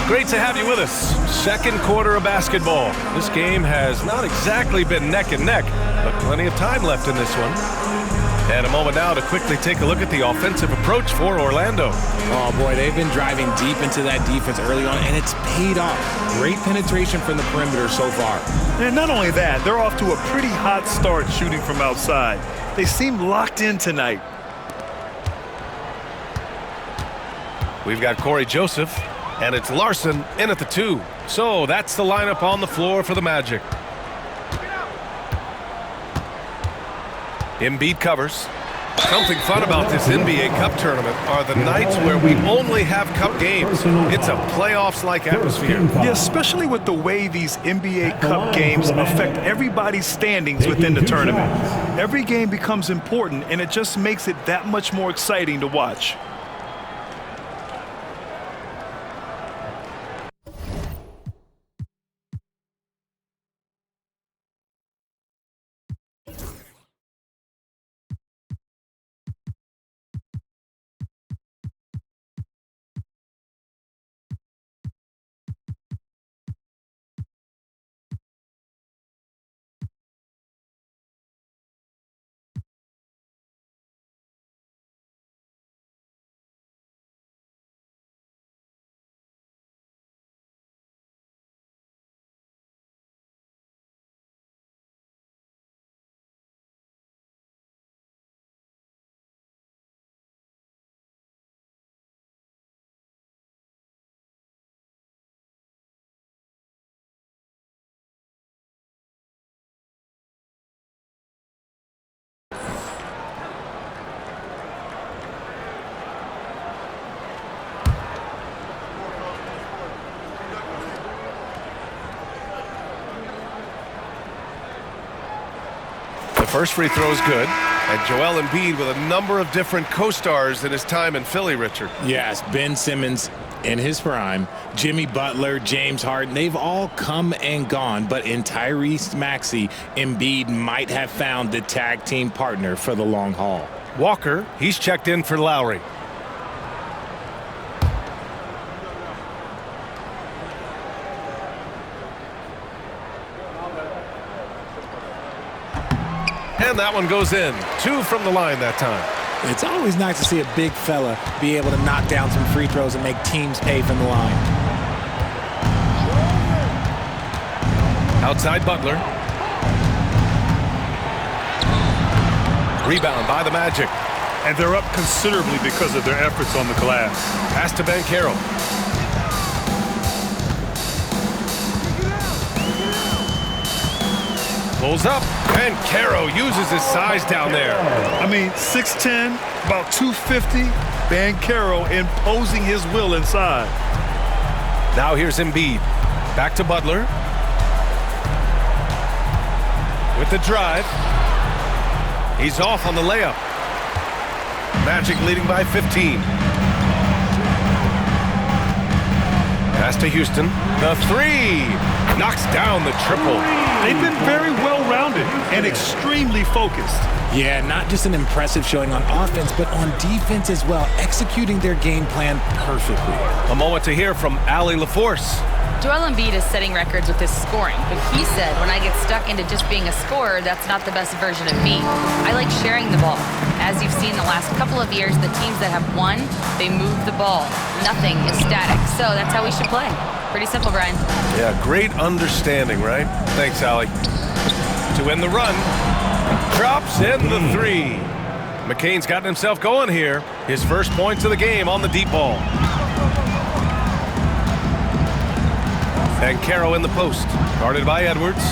Great to have you with us. Second quarter of basketball. This game has not exactly been neck and neck, but plenty of time left in this one. And a moment now to quickly take a look at the offensive approach for Orlando. Oh boy, they've been driving deep into that defense early on, and it's paid off. Great penetration from the perimeter so far. And not only that, they're off to a pretty hot start shooting from outside. They seem locked in tonight. We've got Corey Joseph, and it's Larson in at the 2. So that's the lineup on the floor for the Magic. Embiid covers. Something fun about this NBA Cup tournament are the nights where we only have Cup games. It's a playoffs-like atmosphere. Yeah, especially with the way these NBA Cup games affect everybody's standings within the tournament. Every game becomes important, and it just makes it that much more exciting to watch. First free throw is good, and Joel Embiid with a number of different co-stars in his time in Philly, Richard. Yes, Ben Simmons in his prime, Jimmy Butler, James Harden, they've all come and gone, but in Tyrese Maxey, Embiid might have found the tag team partner for the long haul. Walker, he's checked in for Lowry. And that one goes in. 2 from the line that time. It's always nice to see a big fella be able to knock down some free throws and make teams pay from the line. Outside Butler. Rebound by the Magic. And they're up considerably because of their efforts on the glass. Pass to Banchero. Pulls up, and Banchero uses his size down there. I mean, 6'10", about 250. Banchero imposing his will inside. Now here's Embiid. Back to Butler. With the drive. He's off on the layup. Magic leading by 15. Pass to Houston. The 3. Knocks down the triple. They've been very well-rounded and extremely focused. Yeah, not just an impressive showing on offense, but on defense as well, executing their game plan perfectly. A moment to hear from Allie LaForce. Joel Embiid is setting records with his scoring, but he said, when I get stuck into just being a scorer, that's not the best version of me. I like sharing the ball. As you've seen the last couple of years, the teams that have won, they move the ball. Nothing is static, so that's how we should play. Pretty simple, Brian. Yeah, great understanding, right? Thanks, Allie. To end the run, drops in the 3. McCain's gotten himself going here. His first points of the game on the deep ball. Banchero in the post, guarded by Edwards.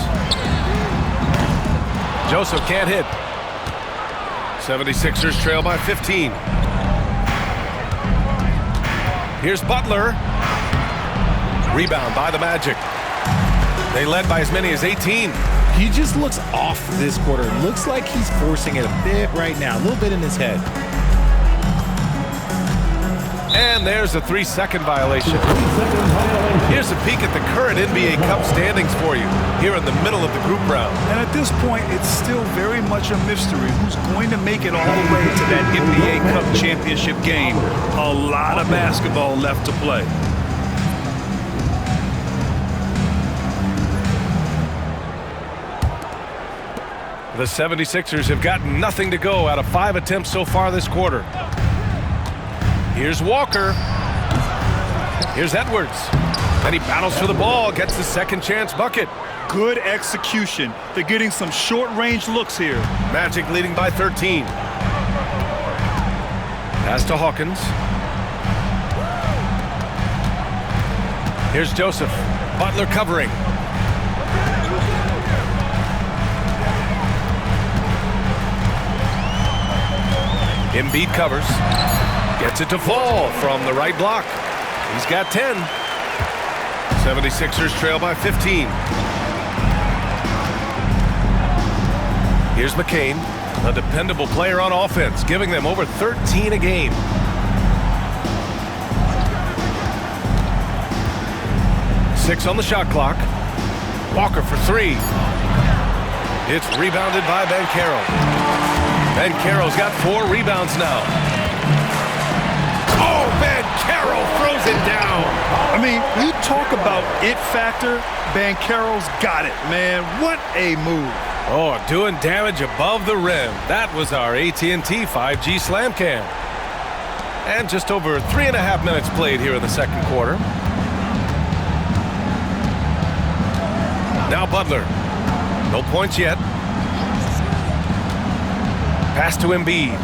Joseph can't hit. 76ers trail by 15. Here's Butler. Rebound by the Magic. They led by as many as 18. He just looks off this quarter. Looks like he's forcing it a bit right now, a little bit in his head. And there's a 3-second violation. Here's a peek at the current NBA Cup standings for you here in the middle of the group round. And at this point, it's still very much a mystery who's going to make it all the way to that NBA Cup championship game. A lot of basketball left to play. The 76ers have gotten nothing to go out of 5 attempts so far this quarter. Here's Walker. Here's Edwards. Then he battles for the ball, gets the second chance bucket. Good execution. They're getting some short-range looks here. Magic leading by 13. Pass to Hawkins. Here's Joseph. Butler covering. Embiid covers. Gets it to fall from the right block. He's got 10. 76ers trail by 15. Here's McCain, a dependable player on offense, giving them over 13 a game. Six on the shot clock. Walker for 3. It's rebounded by Banchero. Banchero's got 4 rebounds now. Oh, Banchero throws it down. I mean, you talk about it factor, Banchero's got it, man. What a move. Oh, doing damage above the rim. That was our AT&T 5G slam cam. And just over 3.5 minutes played here in the second quarter. Now Butler. No points yet. Pass to Embiid.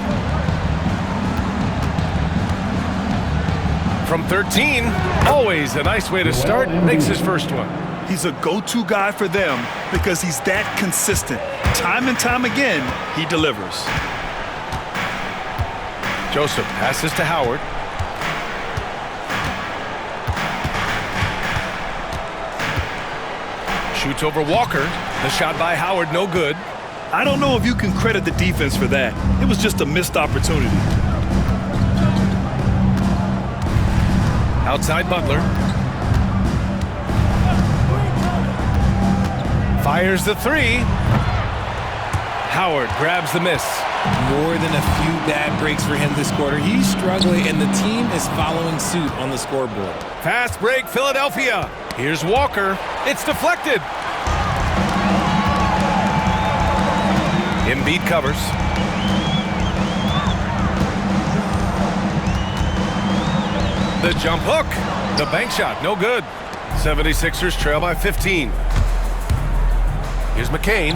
From 13, always a nice way to start. Makes his first one. He's a go-to guy for them because he's that consistent. Time and time again, he delivers. Joseph passes to Howard. Shoots over Walker. The shot by Howard, no good. I don't know if you can credit the defense for that. It was just a missed opportunity. Outside Butler. Fires the 3. Howard grabs the miss. More than a few bad breaks for him this quarter. He's struggling, and the team is following suit on the scoreboard. Fast break, Philadelphia. Here's Walker. It's deflected. Embiid covers. The jump hook. The bank shot, no good. 76ers trail by 15. Here's McCain.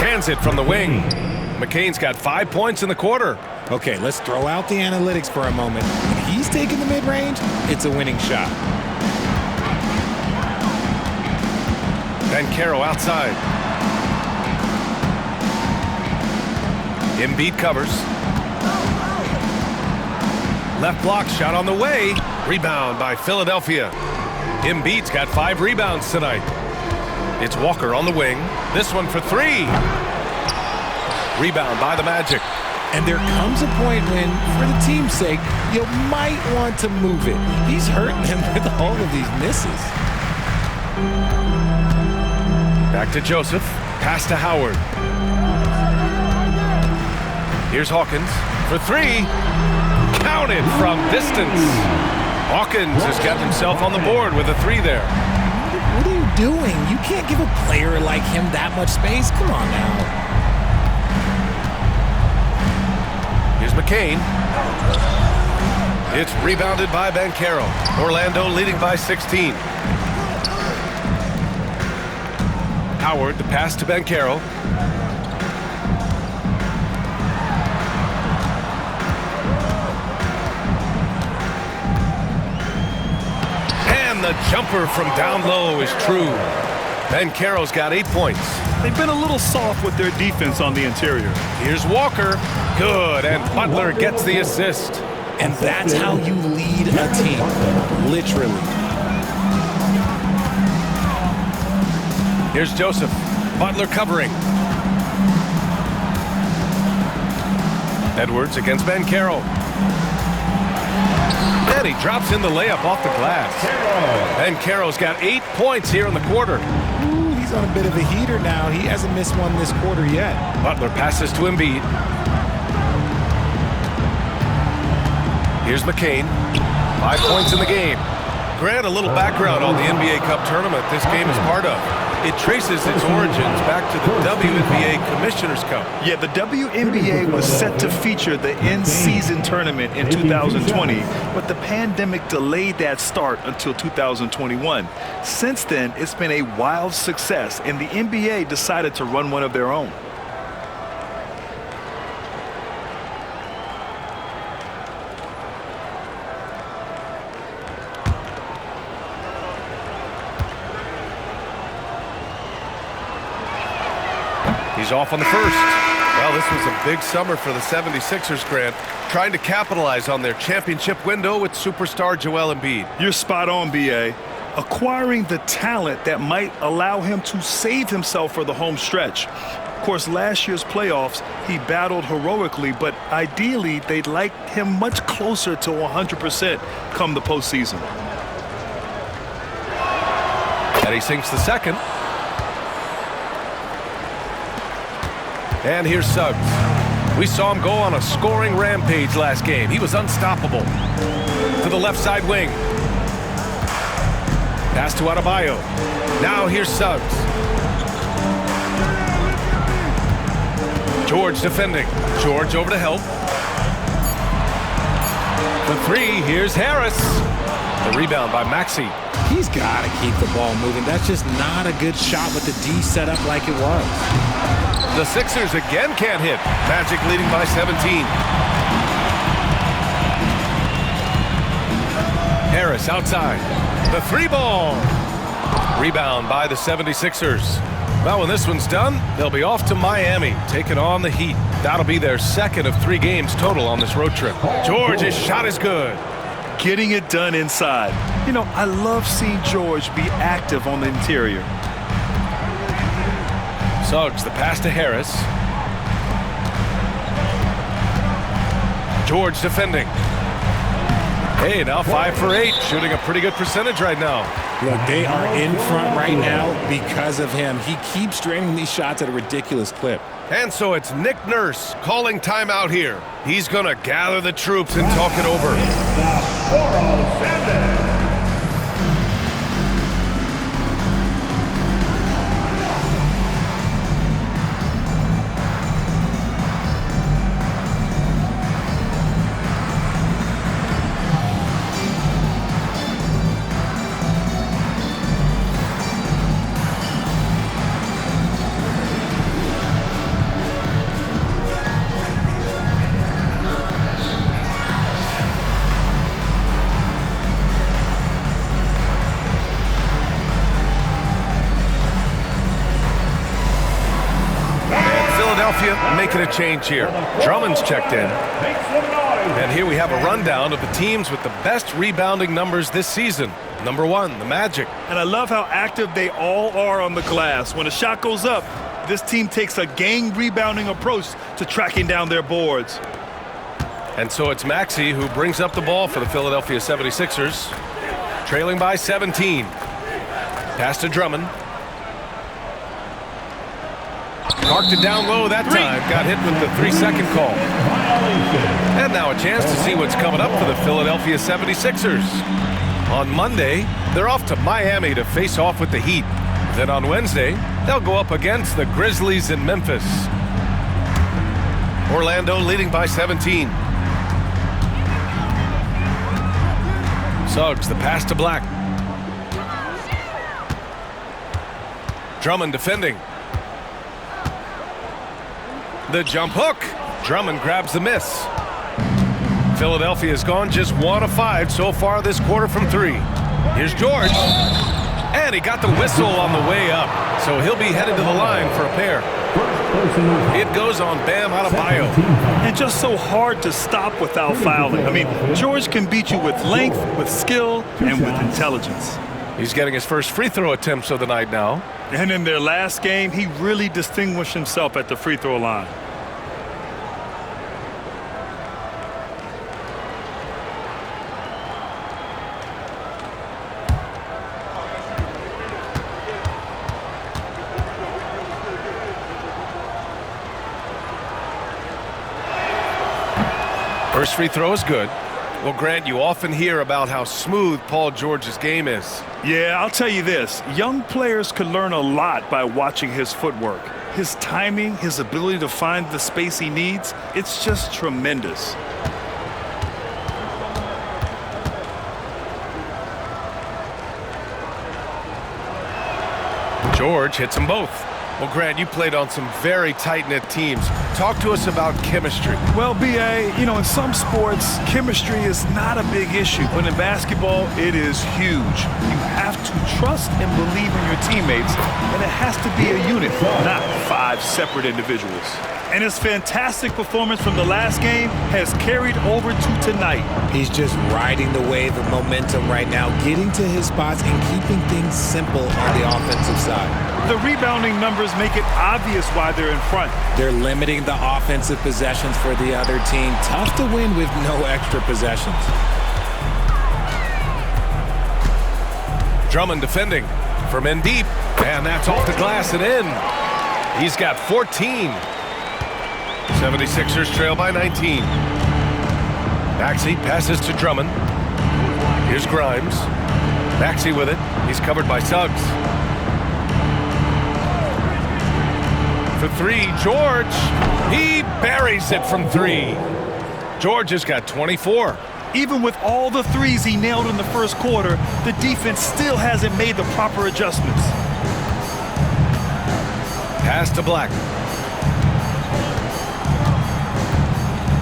Hands it from the wing. McCain's got 5 points in the quarter. Okay, let's throw out the analytics for a moment. When he's taking the mid-range, it's a winning shot. Banchero outside. Embiid covers. Left block shot on the way. Rebound by Philadelphia. Embiid's got 5 rebounds tonight. It's Walker on the wing. This one for 3. Rebound by the Magic. And there comes a point when, for the team's sake, you might want to move it. He's hurting them with all of these misses. Back to Joseph. Pass to Howard. Here's Hawkins for 3. Counted from distance. Hawkins has got himself on the board with a 3 there. What are you doing? You can't give a player like him that much space. Come on now. Here's McCain. It's rebounded by Banchero. Orlando leading by 16. Howard, the pass to Banchero. And the jumper from down low is true. Banchero's got 8 points. They've been a little soft with their defense on the interior. Here's Walker. Good, and Butler gets the assist. And that's how you lead a team, literally. Here's Joseph. Butler covering. Edwards against Banchero. And he drops in the layup off the glass. Banchero's got 8 points here in the quarter. Ooh, he's on a bit of a heater now. He hasn't missed one this quarter yet. Butler passes to Embiid. Here's McCain. 5 points in the game. Grant, a little background on the NBA Cup tournament this game is part of. It traces its origins back to the WNBA Commissioner's Cup. Yeah, the WNBA was set to feature the in-season tournament in 2020, but the pandemic delayed that start until 2021. Since then, it's been a wild success, and the NBA decided to run one of their own. He's off on the first. Well, this was a big summer for the 76ers, Grant, trying to capitalize on their championship window with superstar Joel Embiid. You're spot on, B.A. Acquiring the talent that might allow him to save himself for the home stretch. Of course, last year's playoffs, he battled heroically, but ideally, they'd like him much closer to 100% come the postseason. And he sinks the second. And here's Suggs. We saw him go on a scoring rampage last game. He was unstoppable. To the left side wing. Pass to Adebayo. Now here's Suggs. George defending. George over to help. The three, here's Harris. The rebound by Maxey. He's got to keep the ball moving. That's just not a good shot with the D set up like it was. The Sixers again can't hit. Magic leading by 17. Harris outside. The three ball. Rebound by the 76ers. Well, when this one's done, they'll be off to Miami, taking on the Heat. That'll be their second of 3 games total on this road trip. George's shot is good. Getting it done inside. You know, I love seeing George be active on the interior. Suggs, the pass to Harris. George defending. Hey, now 5 for 8, shooting a pretty good percentage right now. Look, they are in front right now because of him. He keeps draining these shots at a ridiculous clip. And so it's Nick Nurse calling timeout here. He's going to gather the troops and talk it over. Making a change here. Drummond's checked in. And here we have a rundown of the teams with the best rebounding numbers this season. Number 1, the Magic. And I love how active they all are on the glass. When a shot goes up, this team takes a gang rebounding approach to tracking down their boards. And so it's Maxey who brings up the ball for the Philadelphia 76ers. Trailing by 17. Pass to Drummond. Marked it down low that time. Got hit with the 3-second call. And now a chance to see what's coming up for the Philadelphia 76ers. On Monday, they're off to Miami to face off with the Heat. Then on Wednesday, they'll go up against the Grizzlies in Memphis. Orlando leading by 17. Suggs, the pass to Black. Drummond defending. The jump hook. Drummond grabs the miss. Philadelphia's gone just 1 of 5 so far this quarter from 3. Here's George. And he got the whistle on the way up. So he'll be headed to the line for a pair. It goes on Bam Adebayo. And just so hard to stop without fouling. I mean, George can beat you with length, with skill, and with intelligence. He's getting his first free throw attempts of the night now. And in their last game, he really distinguished himself at the free throw line. First free throw is good. Well, Grant, you often hear about how smooth Paul George's game is. Yeah, I'll tell you this. Young players could learn a lot by watching his footwork. His timing, his ability to find the space he needs, it's just tremendous. George hits them both. Well, Grant, you played on some very tight-knit teams. Talk to us about chemistry. Well, B.A., you know, in some sports, chemistry is not a big issue, but in basketball, it is huge. You have to trust and believe in your teammates, and it has to be a unit, not 5 separate individuals. And his fantastic performance from the last game has carried over to tonight. He's just riding the wave of momentum right now, getting to his spots and keeping things simple on the offensive side. The rebounding numbers make it obvious why they're in front. They're limiting the offensive possessions for the other team. Tough to win with no extra possessions. Drummond defending from in deep, and that's off the glass and in. He's got 14. 76ers trail by 19. Maxey passes to Drummond. Here's Grimes. Maxey with it. He's covered by Suggs. For 3, George. He buries it from 3. George has got 24. Even with all the threes he nailed in the first quarter, the defense still hasn't made the proper adjustments. Pass to Black.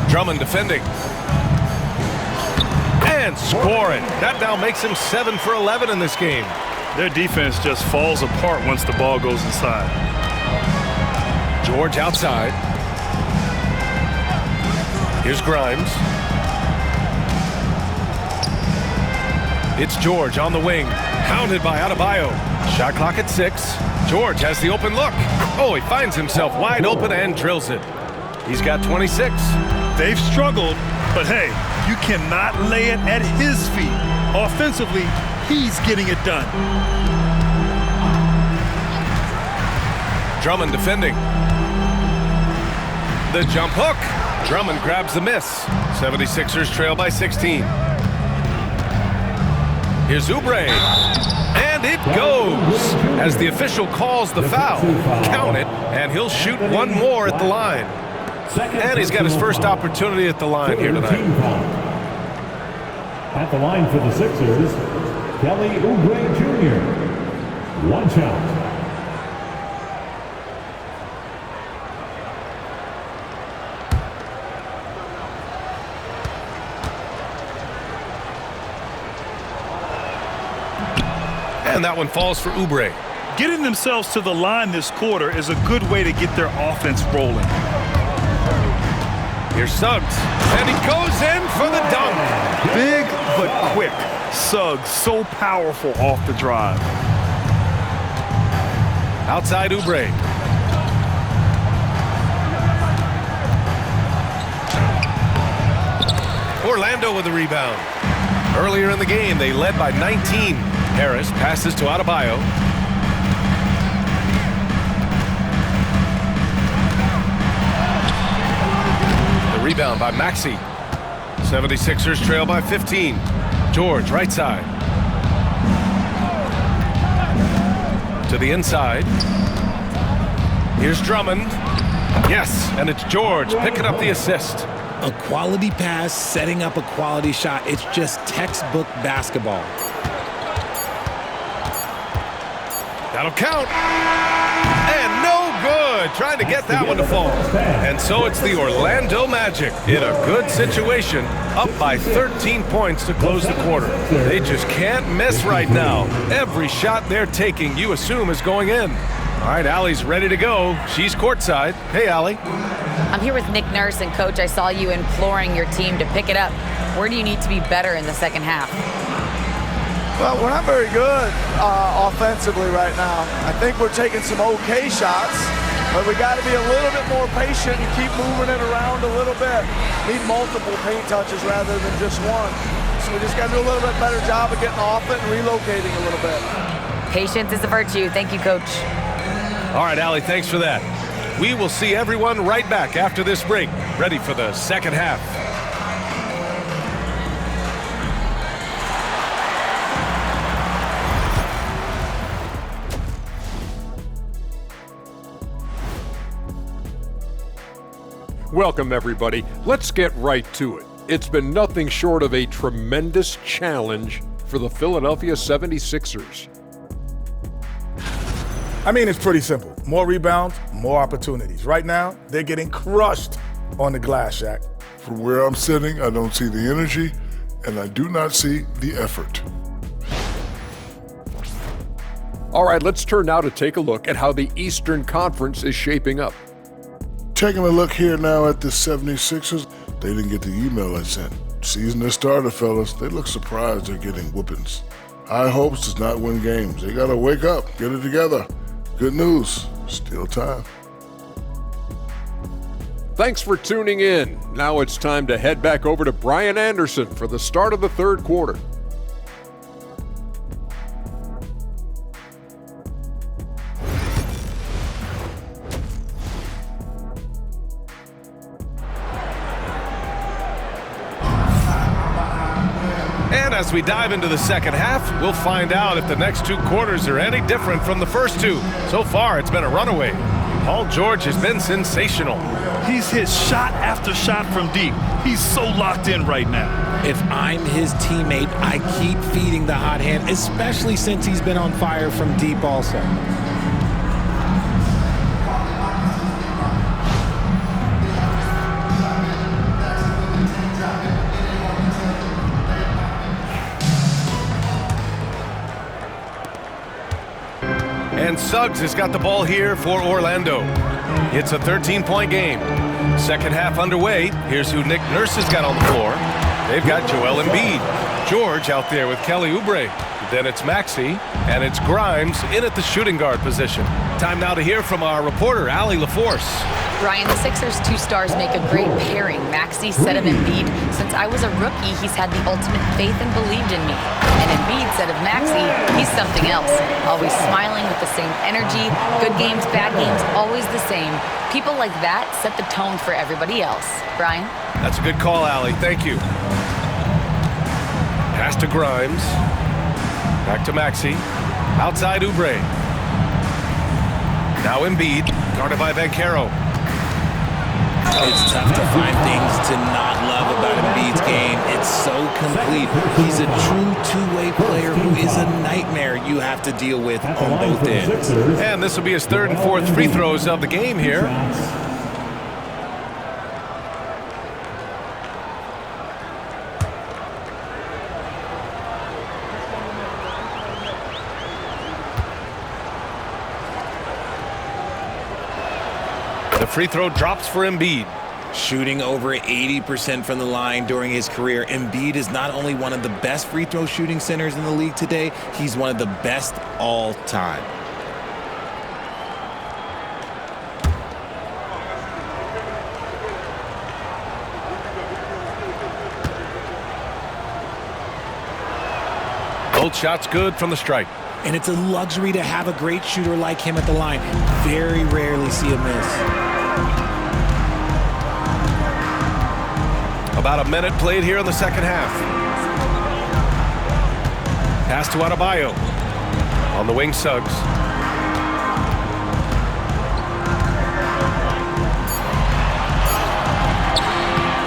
Drummond defending. And scoring. That now makes him 7 for 11 in this game. Their defense just falls apart once the ball goes inside. George outside. Here's Grimes. It's George on the wing. Hounded by Adebayo. Shot clock at 6. George has the open look. Oh, he finds himself wide open and drills it. He's got 26. They've struggled, but hey, you cannot lay it at his feet. Offensively, he's getting it done. Drummond defending. The jump hook. Drummond grabs the miss. 76ers trail by 16. Here's Oubre. And it goes as the official calls the foul. Count it, and he'll shoot one more at the line. And he's got his first opportunity at the line here tonight. At the line for the Sixers, Kelly Oubre Jr. 1 shot. And that one falls for Oubre. Getting themselves to the line this quarter is a good way to get their offense rolling. Here's Suggs, and he goes in for the dunk. Big but quick. Suggs so powerful off the drive. Outside Oubre. Orlando with the rebound. Earlier in the game, they led by 19. Harris passes to Adebayo. The rebound by Maxey. 76ers trail by 15. George, right side. To the inside. Here's Drummond. Yes, and it's George picking up the assist. A quality pass, setting up a quality shot. It's just textbook basketball. That'll count. And no good. Trying to get that one to fall. And so it's the Orlando Magic in a good situation, up by 13 points to close the quarter. They just can't miss right now. Every shot they're taking, you assume, is going in. All right, Allie's ready to go. She's courtside. Hey, Allie. I'm here with Nick Nurse, and Coach, I saw you imploring your team to pick it up. Where do you need to be better in the second half? Well, we're not very good offensively right now. I think we're taking some okay shots, but we got to be a little bit more patient and keep moving it around a little bit. Need multiple paint touches rather than just one. So we just got to do a little bit better job of getting off it and relocating a little bit. Patience is a virtue. Thank you, Coach. All right, Allie, thanks for that. We will see everyone right back after this break, ready for the second half. Welcome, everybody. Let's get right to it. It's been nothing short of a tremendous challenge for the Philadelphia 76ers. I mean, it's pretty simple. More rebounds, more opportunities. Right now, they're getting crushed on the glass, Shaq. From where I'm sitting, I don't see the energy, and I do not see the effort. All right, let's turn now to take a look at how the Eastern Conference is shaping up. Taking a look here now at the 76ers, they didn't get the email I sent. Season has started, fellas. They look surprised they're getting whoopings. High hopes does not win games. They gotta wake up, get it together. Good news, still time. Thanks for tuning in. Now it's time to head back over to Brian Anderson for the start of the third quarter. And as we dive into the second half, we'll find out if the next two quarters are any different from the first two. So far, it's been a runaway. Paul George has been sensational. He's hit shot after shot from deep. He's so locked in right now. If I'm his teammate, I keep feeding the hot hand, especially since he's been on fire from deep also. And Suggs has got the ball here for Orlando. It's a 13-point game. Second half underway. Here's who Nick Nurse has got on the floor. They've got Joel Embiid. George out there with Kelly Oubre. Then it's Maxey, and it's Grimes in at the shooting guard position. Time now to hear from our reporter, Allie LaForce. Ryan, the Sixers' two stars make a great pairing. Maxey said of Embiid, since I was a rookie, he's had the ultimate faith and believed in me. And Embiid said of Maxey, he's something else. Always smiling with the same energy. Good games, bad games, always the same. People like that set the tone for everybody else. Brian? That's a good call, Allie. Thank you. Pass to Grimes. Back to Maxey. Outside Oubre. Now Embiid, guarded by Banchero. It's tough to find things to not love about Embiid's game. It's so complete. He's a true two-way player who is a nightmare you have to deal with on both ends. And this will be his third and fourth free throws of the game here. The free throw drops for Embiid. Shooting over 80% from the line during his career, Embiid is not only one of the best free throw shooting centers in the league today, he's one of the best all time. Both shots good from the stripe. And it's a luxury to have a great shooter like him at the line. Very rarely see a miss. About a minute played here in the second half. Pass to Adebayo. On the wing, Suggs.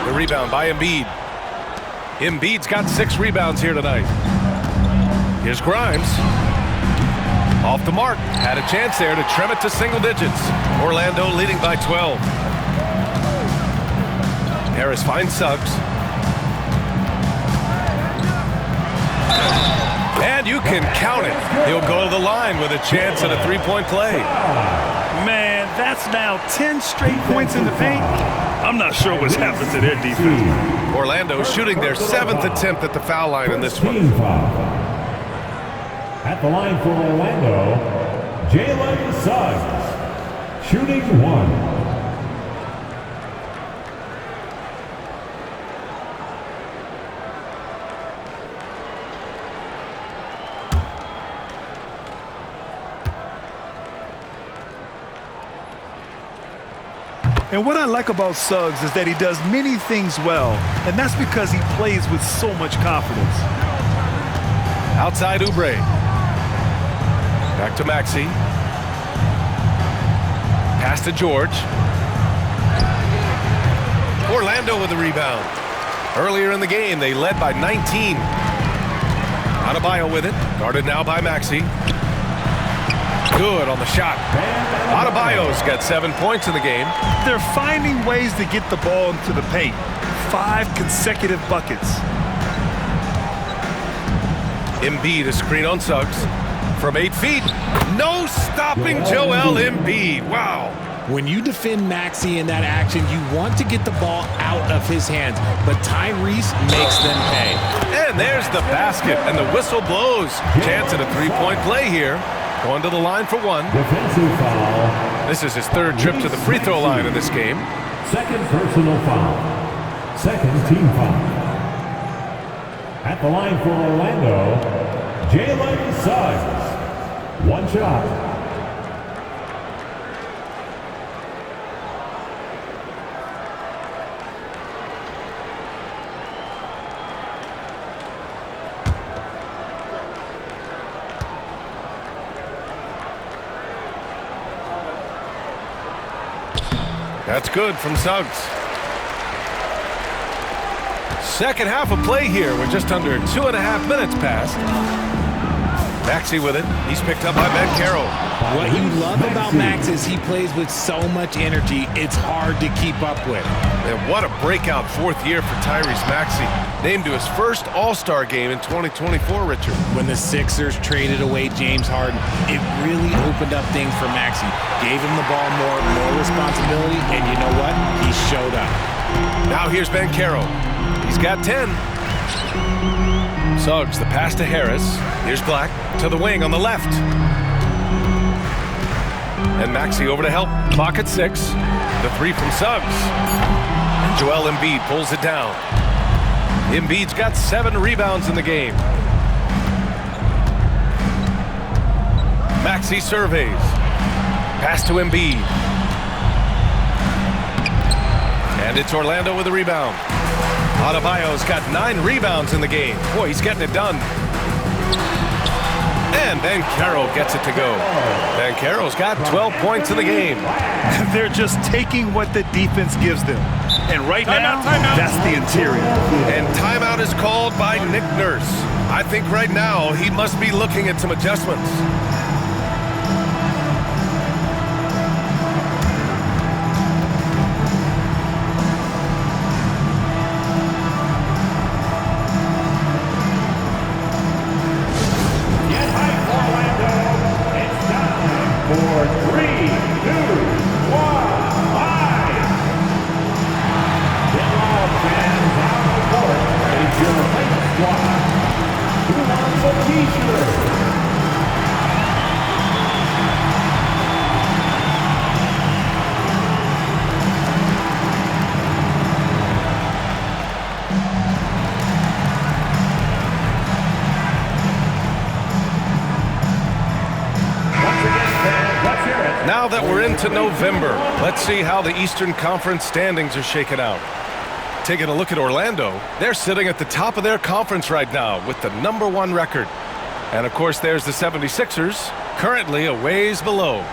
The rebound by Embiid. Embiid's got 6 rebounds here tonight. Here's Grimes. Off the mark. Had a chance there to trim it to single digits. Orlando leading by 12. Harris finds Suggs. And you can count it. He'll go to the line with a chance at a three-point play. Man, that's now 10 straight points in the paint. I'm not sure what's happened to their defense. Orlando shooting their 7th attempt at the foul line in this one. At the line for Orlando, Jalen Suggs, shooting 1. And what I like about Suggs is that he does many things well, and that's because he plays with so much confidence. Outside Oubre. Back to Maxey. Pass to George. Orlando with the rebound. Earlier in the game, they led by 19. Adebayo with it. Guarded now by Maxey. Good on the shot. Adebayo's got 7 points in the game. They're finding ways to get the ball into the paint. 5 consecutive buckets. Embiid, a screen on Suggs. From 8 feet. No stopping Joel Embiid. Wow. When you defend Maxey in that action, you want to get the ball out of his hands, but Tyrese makes them pay. And there's the basket, and the whistle blows. Chance at a three-point play here. Going to the line for one. Defensive foul. This is his third trip to the free throw line in this game. Second personal foul. Second team foul. At the line for Orlando, Jalen Suggs. One shot. That's good from Suggs. Second half of play here. We're just under 2.5 minutes past. Maxey with it. He's picked up by Ben Carroll. What you love about Max is he plays with so much energy, it's hard to keep up with. And what a breakout fourth year for Tyrese Maxey. Named to his first All-Star game in 2024, Richard. When the Sixers traded away James Harden, it really opened up things for Maxey. Gave him the ball more responsibility, and you know what? He showed up. Now here's Ben Carroll. He's got 10. Suggs, the pass to Harris. Here's Black to the wing on the left. And Maxey over to help. Clock at 6. The three from Suggs. And Joel Embiid pulls it down. Embiid's got 7 rebounds in the game. Maxey surveys. Pass to Embiid. And it's Orlando with the rebound. Adebayo's got 9 rebounds in the game. Boy, he's getting it done. And Ben Carroll gets it to go. Ben Carroll's got 12 points in the game. They're just taking what the defense gives them. And right now, that's the interior. And timeout is called by Nick Nurse. I think right now he must be looking at some adjustments. Now that we're into November, let's see how the Eastern Conference standings are shaken out. Taking a look at Orlando, they're sitting at the top of their conference right now with the #1 record. And of course, there's the 76ers, currently a ways below.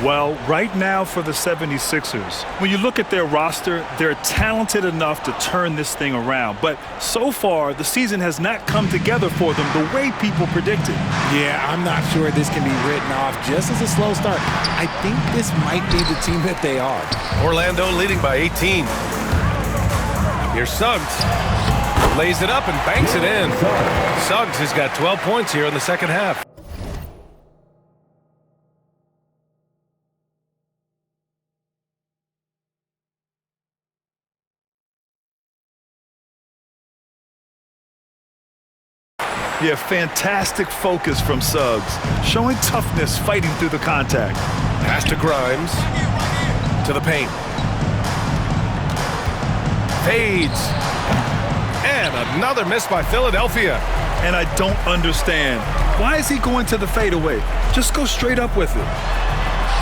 Well, right now for the 76ers, when you look at their roster, they're talented enough to turn this thing around. But so far, the season has not come together for them the way people predicted. Yeah, I'm not sure this can be written off just as a slow start. I think this might be the team that they are. Orlando leading by 18. Here's Suggs. Lays it up and banks it in. Suggs has got 12 points here in the second half. Yeah, fantastic focus from Suggs, showing toughness fighting through the contact. Pass to Grimes. To the paint. Fades. And another miss by Philadelphia. And I don't understand. Why is he going to the fadeaway? Just go straight up with it.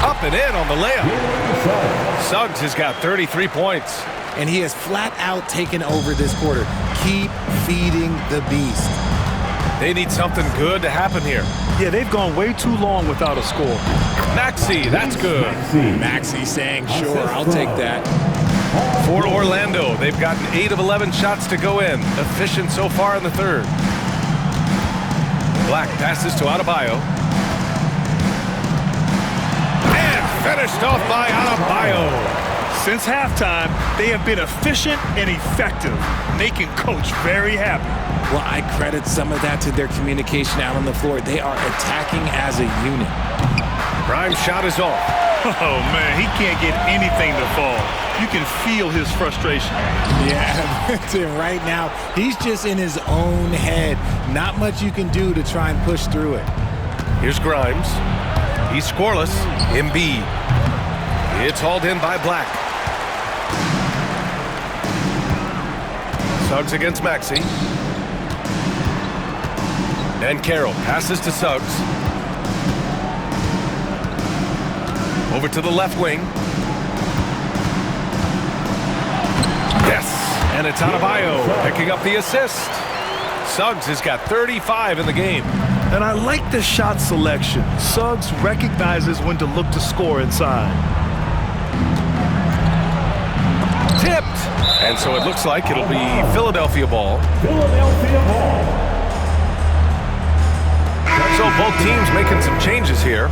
Up and in on the layup. Suggs has got 33 points. And he has flat out taken over this quarter. Keep feeding the beast. They need something good to happen here. Yeah, they've gone way too long without a score. Maxey, that's good. Maxey saying, sure, I'll take that. For Orlando, they've gotten 8 of 11 shots to go in. Efficient so far in the third. Black passes to Adebayo. And finished off by Adebayo. Since halftime, they have been efficient and effective, making Coach very happy. Well, I credit some of that to their communication out on the floor. They are attacking as a unit. Grimes' shot is off. Oh, man, he can't get anything to fall. You can feel his frustration. Yeah, right now, he's just in his own head. Not much you can do to try and push through it. Here's Grimes. He's scoreless. Embiid. It's hauled in by Black. Suggs against Maxey. And Carroll passes to Suggs. Over to the left wing. Yes, and it's Adebayo picking up the assist. Suggs has got 35 in the game. And I like the shot selection. Suggs recognizes when to look to score inside. Tipped. And so it looks like it'll be Philadelphia ball. Philadelphia ball. So both teams making some changes here.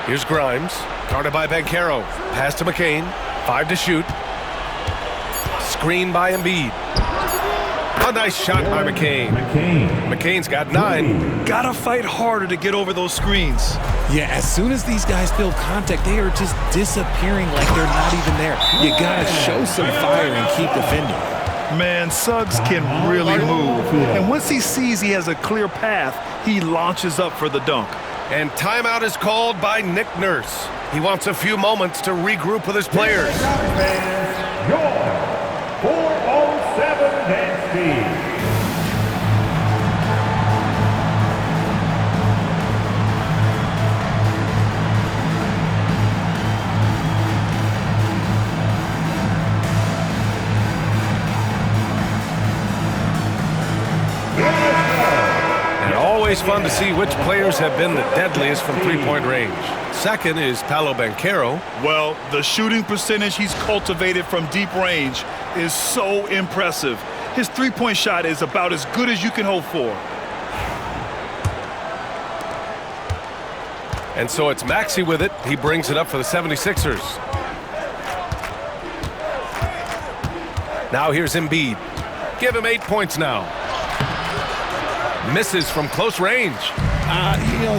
Here's Grimes, guarded by Banchero. Pass to McCain, 5 to shoot. Screen by Embiid. A nice shot by McCain. McCain's got 9. Gotta fight harder to get over those screens. Yeah, as soon as these guys feel contact, they are just disappearing like they're not even there. You gotta show some fire and keep defending. Man, Suggs can really move. And once he sees he has a clear path, he launches up for the dunk. And timeout is called by Nick Nurse. He wants a few moments to regroup with his players. Your 407 dance team. Always fun to see which players have been the deadliest from three-point range. Second is Paolo Banchero. Well, the shooting percentage he's cultivated from deep range is so impressive. His three-point shot is about as good as you can hope for. And so it's Maxey with it. He brings it up for the 76ers. Now here's Embiid. Give him 8 points now. Misses from close range.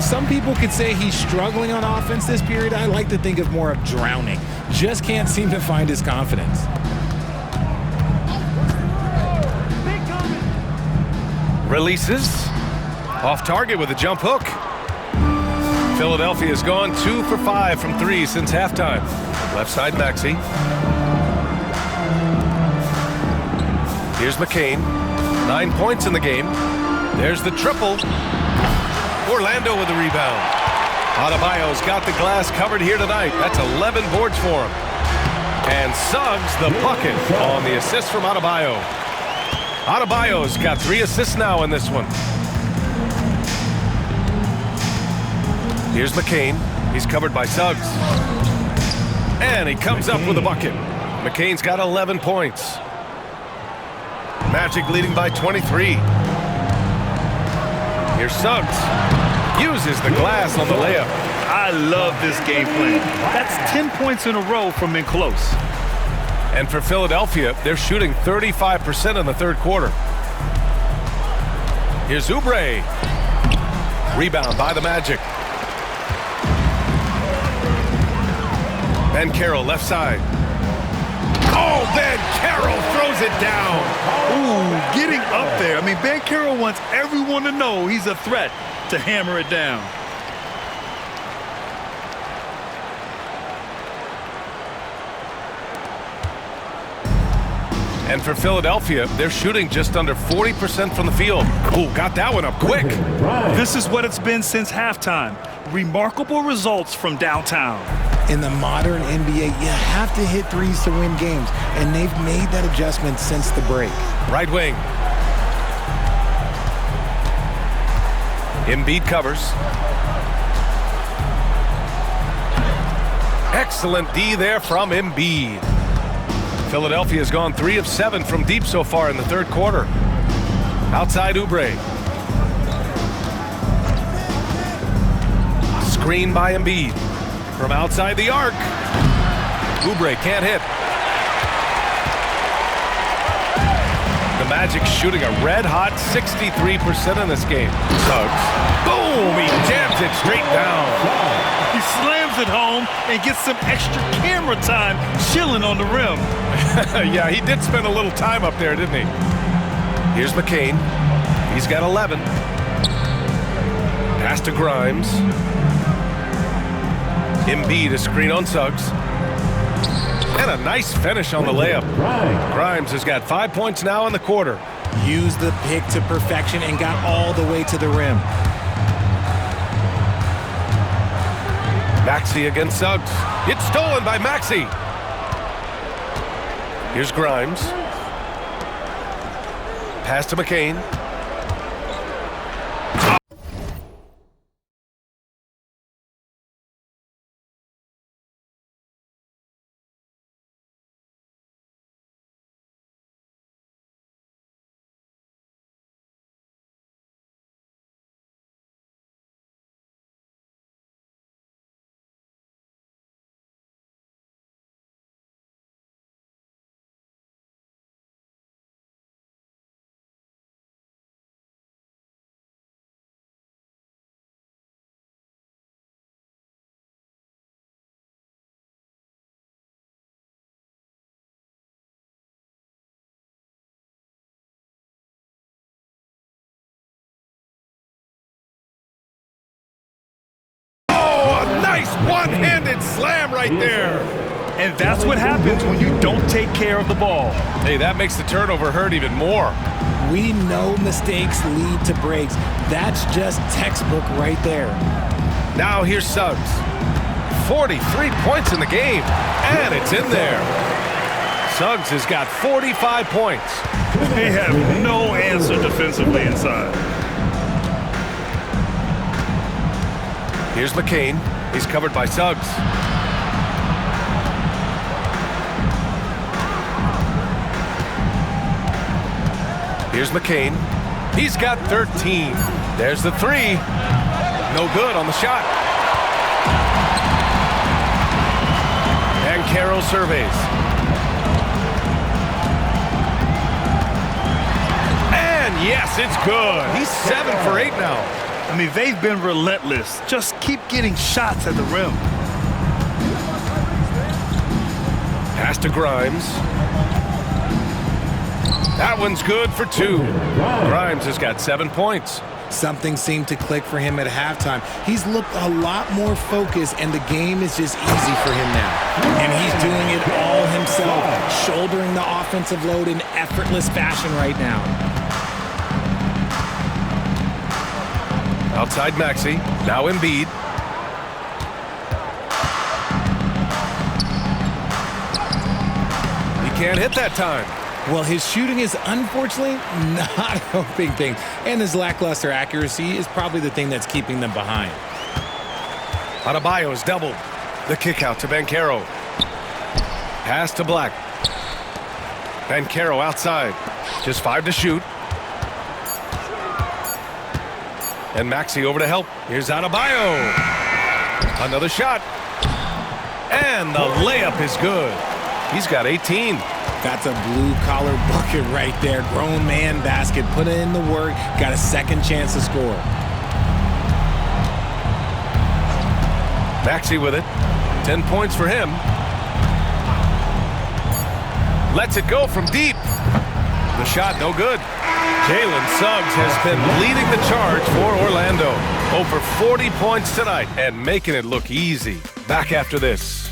Some people could say he's struggling on offense this period. I like to think of more of drowning. Just can't seem to find his confidence. Releases. Off target with a jump hook. Philadelphia has gone 2 for 5 from 3 since halftime. Left side Maxey. Here's McCain. 9 points in the game. There's the triple. Orlando with the rebound. Adebayo's got the glass covered here tonight. That's 11 boards for him. And Suggs the bucket on the assist from Adebayo. Adebayo's got 3 assists now in this one. Here's McCain. He's covered by Suggs. And he comes up with a bucket. McCain's got 11 points. Magic leading by 23. Here's Suggs. Uses the glass on the layup. I love this game plan. That's 10 points in a row from in close. And for Philadelphia, they're shooting 35% in the third quarter. Here's Oubre. Rebound by the Magic. Banchero left side. Oh, Banchero throws it down. Ooh, getting up there. I mean, Banchero wants everyone to know he's a threat to hammer it down. And for Philadelphia, they're shooting just under 40% from the field. Ooh, got that one up quick. This is what it's been since halftime. Remarkable results from downtown. In the modern NBA, you have to hit threes to win games, and they've made that adjustment since the break. Right wing. Embiid covers. Excellent D there from Embiid. Philadelphia has gone 3 of 7 from deep so far in the third quarter. Outside Oubre. Screen by Embiid. From outside the arc. Oubre can't hit. The Magic shooting a red-hot 63% in this game. Suggs. Boom! He jams it straight down. He slams it home and gets some extra camera time chilling on the rim. Yeah, he did spend a little time up there, didn't he? Here's McCain. He's got 11. Pass to Grimes. Embiid, a screen on Suggs. And a nice finish on the layup. Grimes has got 5 points now in the quarter. Used the pick to perfection and got all the way to the rim. Maxey against Suggs. It's stolen by Maxey. Here's Grimes. Pass to McCain. Nice one-handed slam right there. And that's what happens when you don't take care of the ball. Hey, that makes the turnover hurt even more. We know mistakes lead to breaks. That's just textbook right there. Now here's Suggs. 43 points in the game, and it's in there. Suggs has got 45 points. They have no answer defensively inside. Here's McCain. He's covered by Suggs. Here's McCain. He's got 13. There's the three. No good on the shot. And Carroll surveys. And yes, it's good. He's 7 for 8 now. I mean, they've been relentless. Just keep getting shots at the rim. Pass to Grimes. That one's good for 2. Grimes has got 7 points. Something seemed to click for him at halftime. He's looked a lot more focused, and the game is just easy for him now. And he's doing it all himself, shouldering the offensive load in effortless fashion right now. Outside Maxey. Now Embiid. He can't hit that time. Well, his shooting is unfortunately not helping things, and his lackluster accuracy is probably the thing that's keeping them behind. Adebayo is doubled. The kick out to Banchero. Pass to Black. Banchero outside. Just 5 to shoot. And Maxey over to help. Here's Adebayo. Another shot. And the layup is good. He's got 18. That's a blue-collar bucket right there. Grown man basket. Put in the work. Got a second chance to score. Maxey with it. 10 points for him. Lets it go from deep. The shot no good. Jalen Suggs has been leading the charge for Orlando. Over 40 points tonight and making it look easy. Back after this.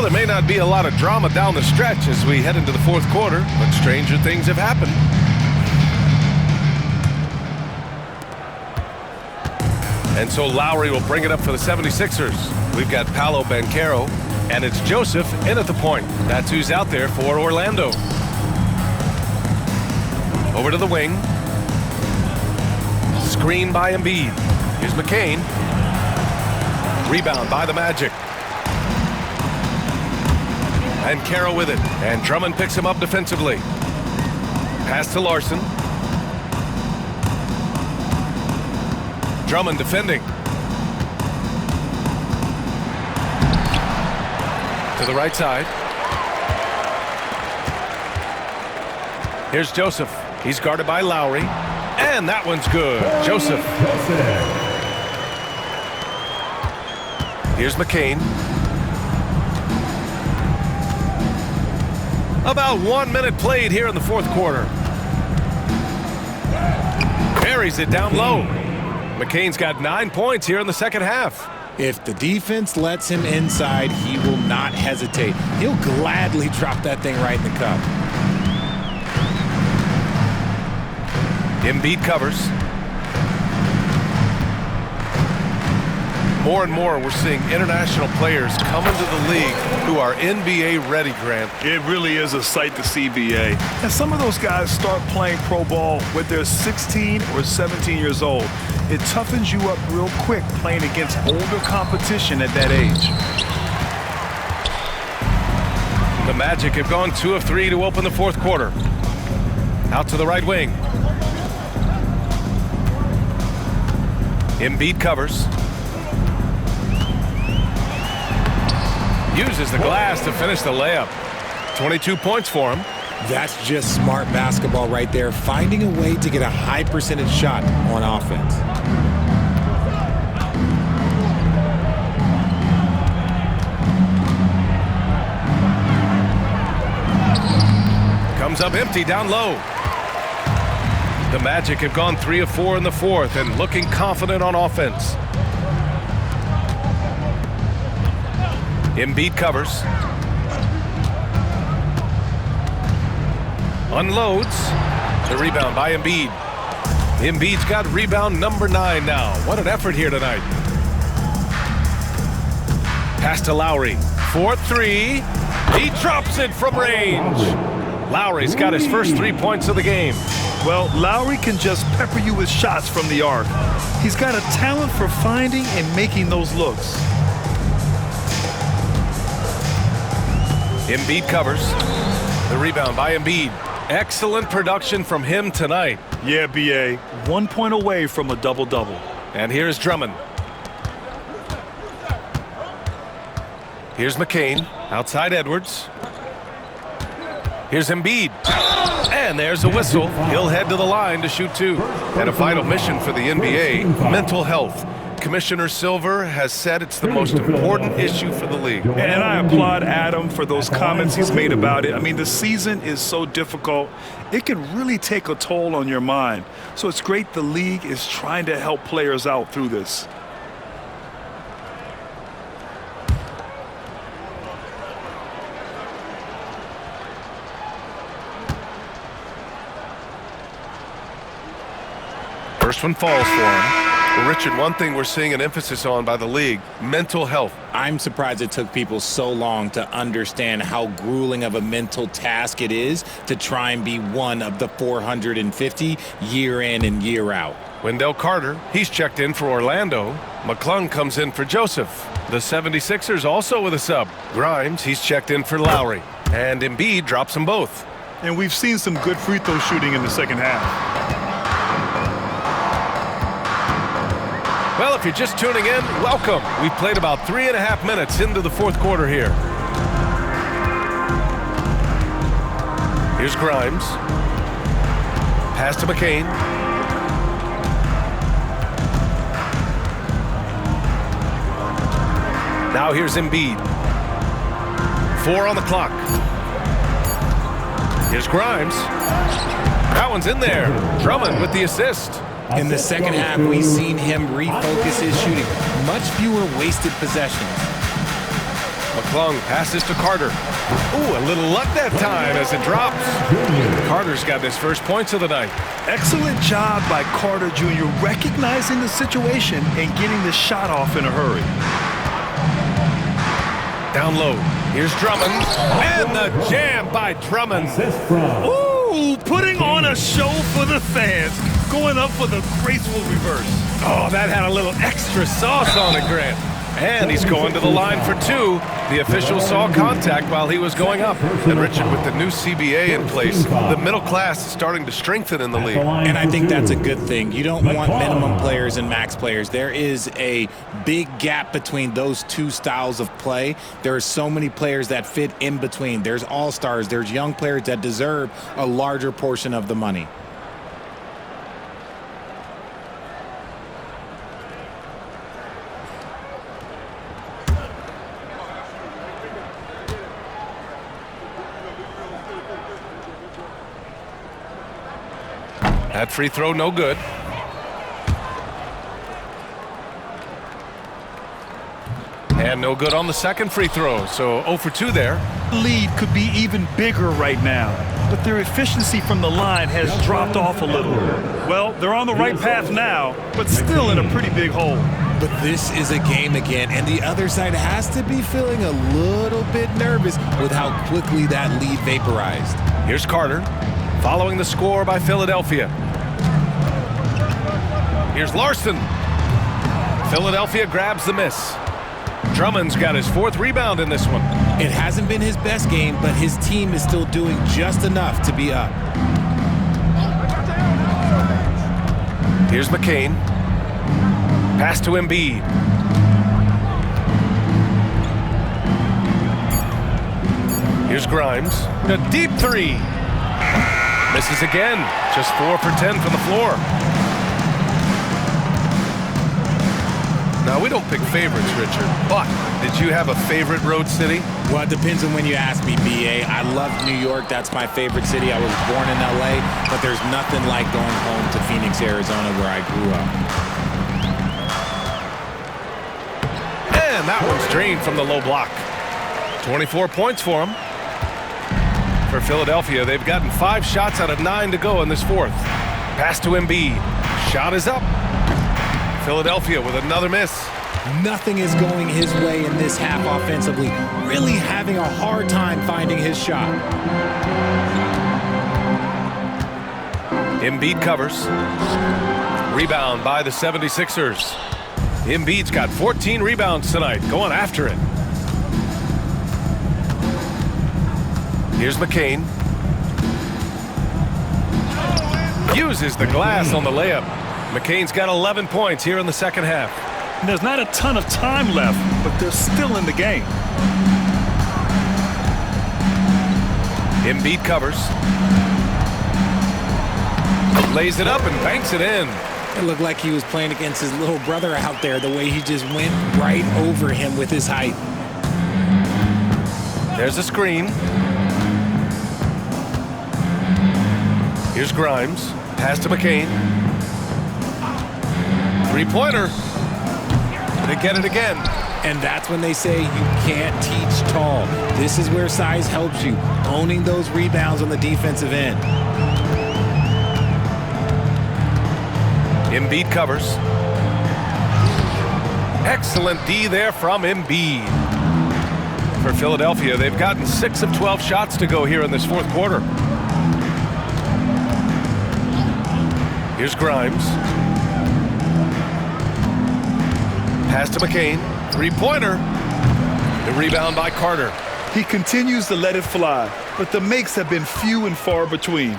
there may not be a lot of drama down the stretch as we head into the fourth quarter, but stranger things have happened. And so Lowry will bring it up for the 76ers. We've got Paolo Banchero, and it's Joseph in at the point. That's who's out there for Orlando. Over to the wing. Screen by Embiid. Here's McCain. Rebound by the Magic. And Banchero with it. And Drummond picks him up defensively. Pass to Larson. Drummond defending. To the right side. Here's Joseph. He's guarded by Lowry. And that one's good. Joseph. Here's McCain. About 1 minute played here in the fourth quarter. Buries it down low. McCain's got 9 points here in the second half. If the defense lets him inside, he will not hesitate. He'll gladly drop that thing right in the cup. Embiid covers. More and more, we're seeing international players come into the league who are NBA ready, Grant. It really is a sight to see, VA. And some of those guys start playing pro ball when they're 16 or 17 years old. It toughens you up real quick playing against older competition at that age. The Magic have gone 2 of 3 to open the fourth quarter. Out to the right wing. Embiid covers. Uses the glass to finish the layup. 22 points for him. That's just smart basketball right there, finding a way to get a high percentage shot on offense. Comes up empty down low. The Magic have gone 3 of 4 in the fourth and looking confident on offense. Embiid covers. Unloads. The rebound by Embiid. Embiid's got rebound number 9 now. What an effort here tonight. Pass to Lowry. 4-3. He drops it from range. Lowry's got his first 3 points of the game. Well, Lowry can just pepper you with shots from the arc. He's got a talent for finding and making those looks. Embiid covers. The rebound by Embiid. Excellent production from him tonight. Yeah, BA. 1 point away from a double-double. And here's Drummond. Here's McCain. Outside Edwards. Here's Embiid. And there's a whistle. He'll head to the line to shoot 2. And a final mission for the NBA, mental health. Commissioner Silver has said it's the most important issue for the league. And I applaud Adam for those comments he's made about it. I mean, the season is so difficult. It can really take a toll on your mind. So it's great the league is trying to help players out through this. First one falls for him. Well, Richard, one thing we're seeing an emphasis on by the league, mental health. I'm surprised it took people so long to understand how grueling of a mental task it is to try and be one of the 450 year in and year out. Wendell Carter, he's checked in for Orlando. McClung comes in for Joseph. The 76ers also with a sub. Grimes, he's checked in for Lowry. And Embiid drops them both. And we've seen some good free throw shooting in the second half. Well, if you're just tuning in, welcome. We've played about 3.5 minutes into the fourth quarter here. Here's Grimes. Pass to McCain. Now here's Embiid. 4 on the clock. Here's Grimes. That one's in there. Drummond with the assist. In the second half, we've seen him refocus his shooting. Much fewer wasted possessions. McClung passes to Carter. Ooh, a little luck that time as it drops. Carter's got his first points of the night. Excellent job by Carter Jr. recognizing the situation and getting the shot off in a hurry. Down low. Here's Drummond. And the jam by Drummond. Ooh, putting on a show for the fans. Going up for the graceful reverse. Oh, that had a little extra sauce on it, Grant. And he's going to the line for two. The official saw contact while he was going up. And Richard, with the new CBA in place, the middle class is starting to strengthen in the league. And I think that's a good thing. You don't want minimum players and max players. There is a big gap between those two styles of play. There are so many players that fit in between. There's all-stars. There's young players that deserve a larger portion of the money. That free throw, no good. And no good on the second free throw, so 0 for 2 there. Lead could be even bigger right now, but their efficiency from the line has dropped off a little. Well, they're on the right path now, but still in a pretty big hole. But this is a game again, and the other side has to be feeling a little bit nervous with how quickly that lead vaporized. Here's Carter, following the score by Philadelphia. Here's Larson. Philadelphia grabs the miss. Drummond's got his 4th rebound in this one. It hasn't been his best game, but his team is still doing just enough to be up. Here's McCain. Pass to Embiid. Here's Grimes. A deep three. Misses again. Just 4 for 10 from the floor. Now, we don't pick favorites, Richard, but did you have a favorite road city? Well, it depends on when you ask me, B.A. I love New York. That's my favorite city. I was born in L.A., but there's nothing like going home to Phoenix, Arizona, where I grew up. And that one's drained from the low block. 24 points for him. For Philadelphia, they've gotten 5 shots out of 9 to go in this 4th. Pass to Embiid. Shot is up. Philadelphia with another miss. Nothing is going his way in this half offensively. Really having a hard time finding his shot. Embiid covers. Rebound by the 76ers. Embiid's got 14 rebounds tonight, going after it. Here's McCain. Uses the glass on the layup. McCain's got 11 points here in the second half. And there's not a ton of time left, but they're still in the game. Embiid covers. Lays it up and banks it in. It looked like he was playing against his little brother out there, the way he just went right over him with his height. There's a screen. Here's Grimes. Pass to McCain. Three-pointer. They get it again. And that's when they say you can't teach tall. This is where size helps you, owning those rebounds on the defensive end. Embiid covers. Excellent D there from Embiid. For Philadelphia, they've gotten 6 of 12 shots to go here in this 4th quarter. Here's Grimes. Pass to McCain. Three-pointer. The rebound by Carter. He continues to let it fly, but the makes have been few and far between.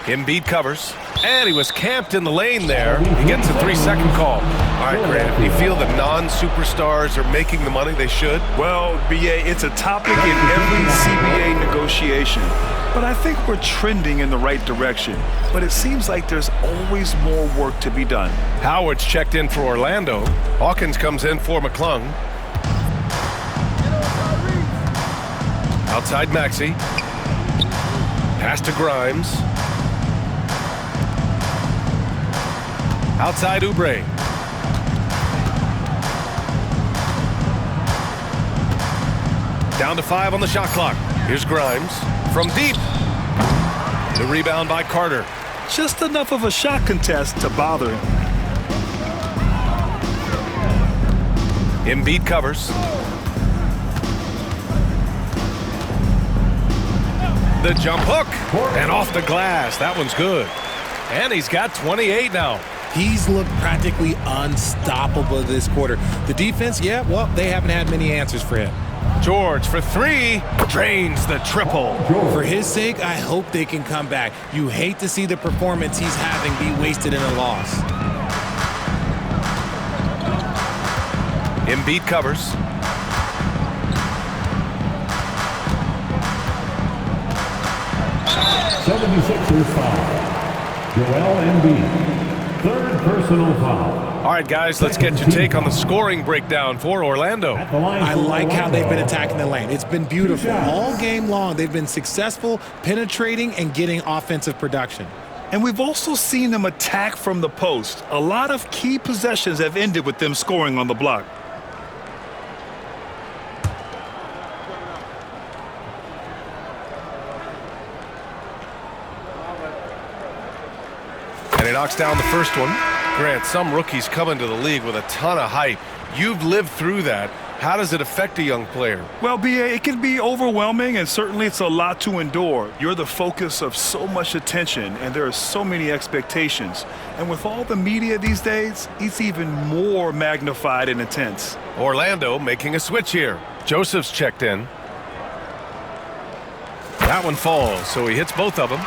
Embiid covers. And he was camped in the lane there. He gets a 3-second call. All right, Grant, do you feel the non-superstars are making the money they should? Well, B.A., it's a topic in every CBA negotiation. But I think we're trending in the right direction. But it seems like there's always more work to be done. Howard's checked in for Orlando. Hawkins comes in for McClung. Outside Maxey. Pass to Grimes. Outside Oubre. Down to 5 on the shot clock. Here's Grimes from deep. The rebound by Carter. Just enough of a shot contest to bother him. Embiid covers. The jump hook and off the glass. That one's good. And he's got 28 now. He's looked practically unstoppable this quarter. The defense, yeah, well, they haven't had many answers for him. George for 3, drains the triple. For his sake, I hope they can come back. You hate to see the performance he's having be wasted in a loss. Embiid covers. '76ers foul. Joel Embiid, third personal foul. All right, guys, let's get your take on the scoring breakdown for Orlando. I like how they've been attacking the lane. It's been beautiful. All game long, they've been successful, penetrating, and getting offensive production. And we've also seen them attack from the post. A lot of key possessions have ended with them scoring on the block. And he knocks down the first one. Grant, some rookies come into the league with a ton of hype. You've lived through that. How does it affect a young player? Well, B.A., it can be overwhelming, and certainly it's a lot to endure. You're the focus of so much attention, and there are so many expectations. And with all the media these days, it's even more magnified and intense. Orlando making a switch here. Joseph's checked in. That one falls, so he hits both of them.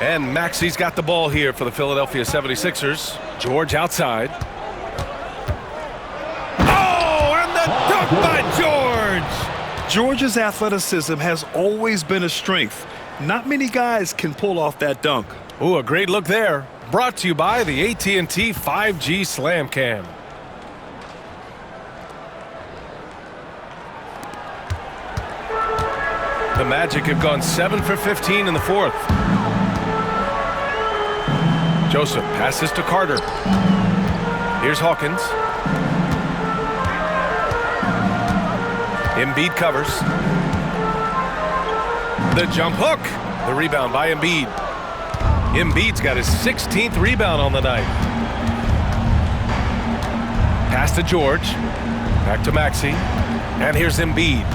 And Maxi's got the ball here for the Philadelphia 76ers. George outside. Oh, and the dunk by George! George's athleticism has always been a strength. Not many guys can pull off that dunk. Ooh, a great look there. Brought to you by the AT&T 5G Slam Cam. The Magic have gone 7 for 15 in the fourth. Joseph passes to Carter. Here's Hawkins. Embiid covers. The jump hook. The rebound by Embiid. Embiid's got his 16th rebound on the night. Pass to George. Back to Maxey. And here's Embiid.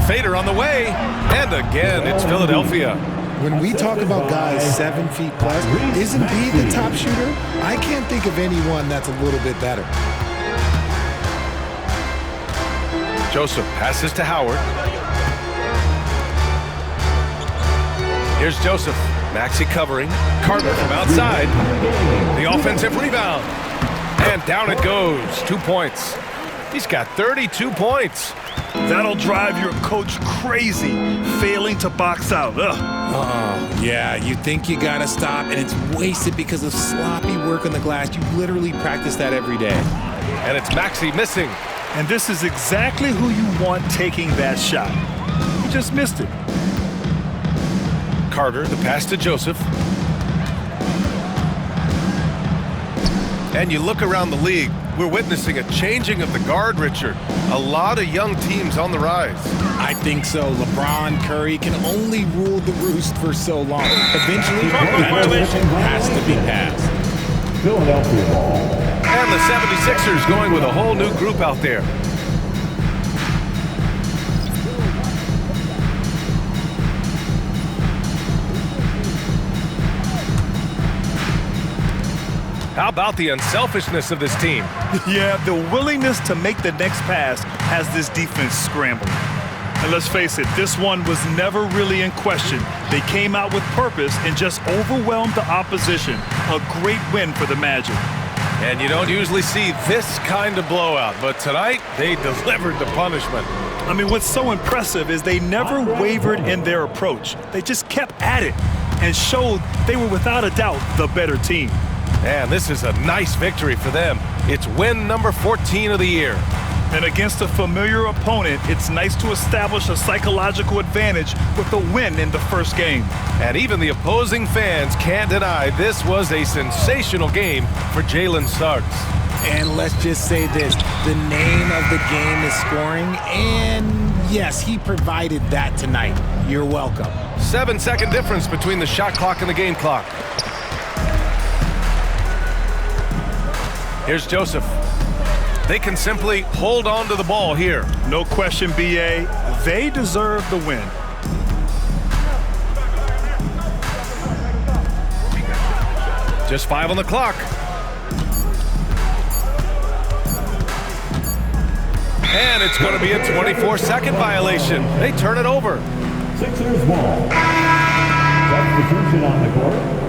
Fader on the way. And again, it's Philadelphia. When we talk about guys 7 feet plus, is Embiid the top shooter? I can't think of anyone that's a little bit better. Joseph passes to Howard. Here's Joseph. Maxey covering. Carter from outside. The offensive rebound. And down it goes. 2 points. He's got 32 points. That'll drive your coach crazy, failing to box out. Oh, yeah, you think you gotta stop, and it's wasted because of sloppy work on the glass. You literally practice that every day. And it's Maxey missing. And this is exactly who you want taking that shot. He just missed it. Carter, the pass to Joseph. And you look around the league, we're witnessing a changing of the guard, Richard. A lot of young teams on the rise. I think so. LeBron, Curry can only rule the roost for so long. Eventually, that position has to be passed. Philadelphia ball. And the 76ers going with a whole new group out there. How about the unselfishness of this team? Yeah, the willingness to make the next pass has this defense scrambling. And let's face it, this one was never really in question. They came out with purpose and just overwhelmed the opposition. A great win for the Magic. And you don't usually see this kind of blowout, but tonight they delivered the punishment. I mean, what's so impressive is they never wavered in their approach. They just kept at it and showed they were without a doubt the better team. And this is a nice victory for them. It's win number 14 of the year. And against a familiar opponent, it's nice to establish a psychological advantage with a win in the first game. And even the opposing fans can't deny this was a sensational game for Jalen Suggs. And let's just say this, the name of the game is scoring, and yes, he provided that tonight. You're welcome. 7-second difference between the shot clock and the game clock. Here's Joseph. They can simply hold on to the ball here. No question, BA. They deserve the win. Just 5 on the clock. And it's going to be a 24-second violation. They turn it over. Sixers ball. Substitution on the court.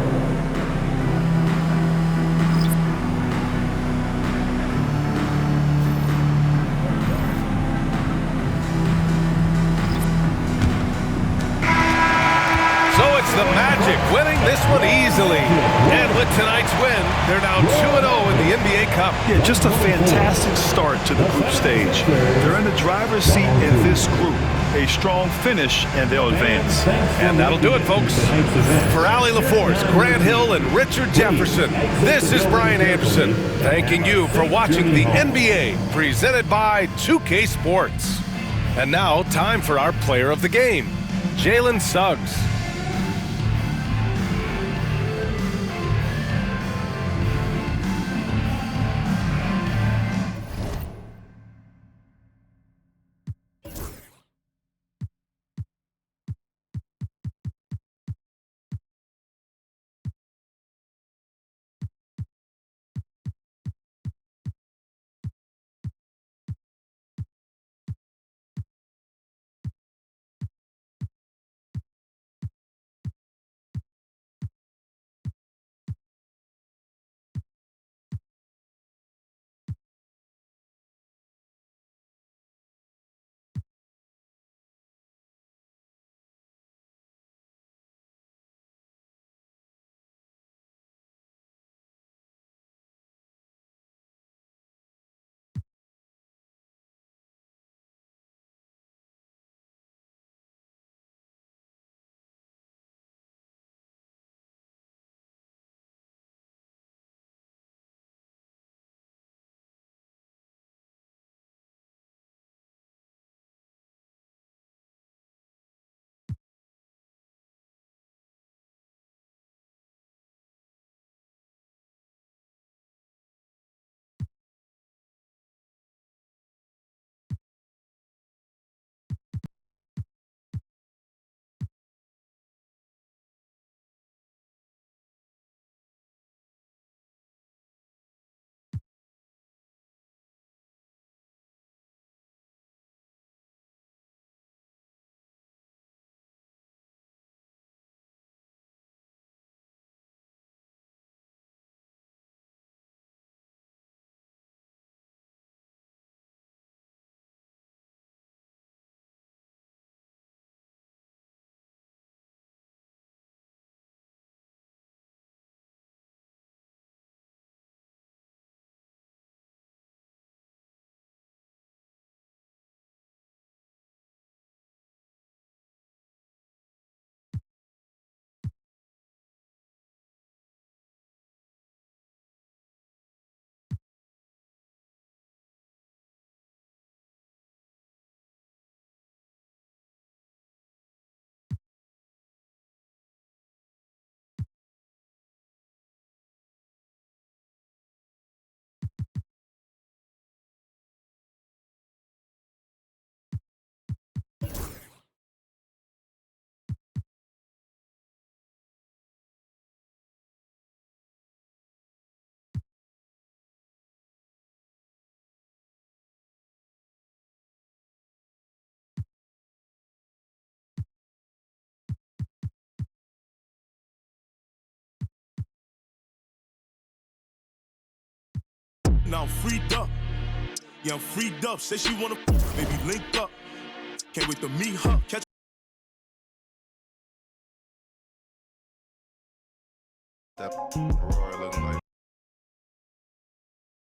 The Magic winning this one easily. And with tonight's win, they're now 2-0 in the NBA Cup. Yeah, just a fantastic start to the group stage. They're in the driver's seat in this group. A strong finish, and they'll advance. And that'll do it, folks. For Allie LaForce, Grant Hill, and Richard Jefferson, this is Brian Anderson, thanking you for watching the NBA presented by 2K Sports. And now, time for our player of the game, Jalen Suggs. Now I'm freed up. Yeah, I'm freed up. Say she wanna maybe link up. Can't wait to meet her. Catch that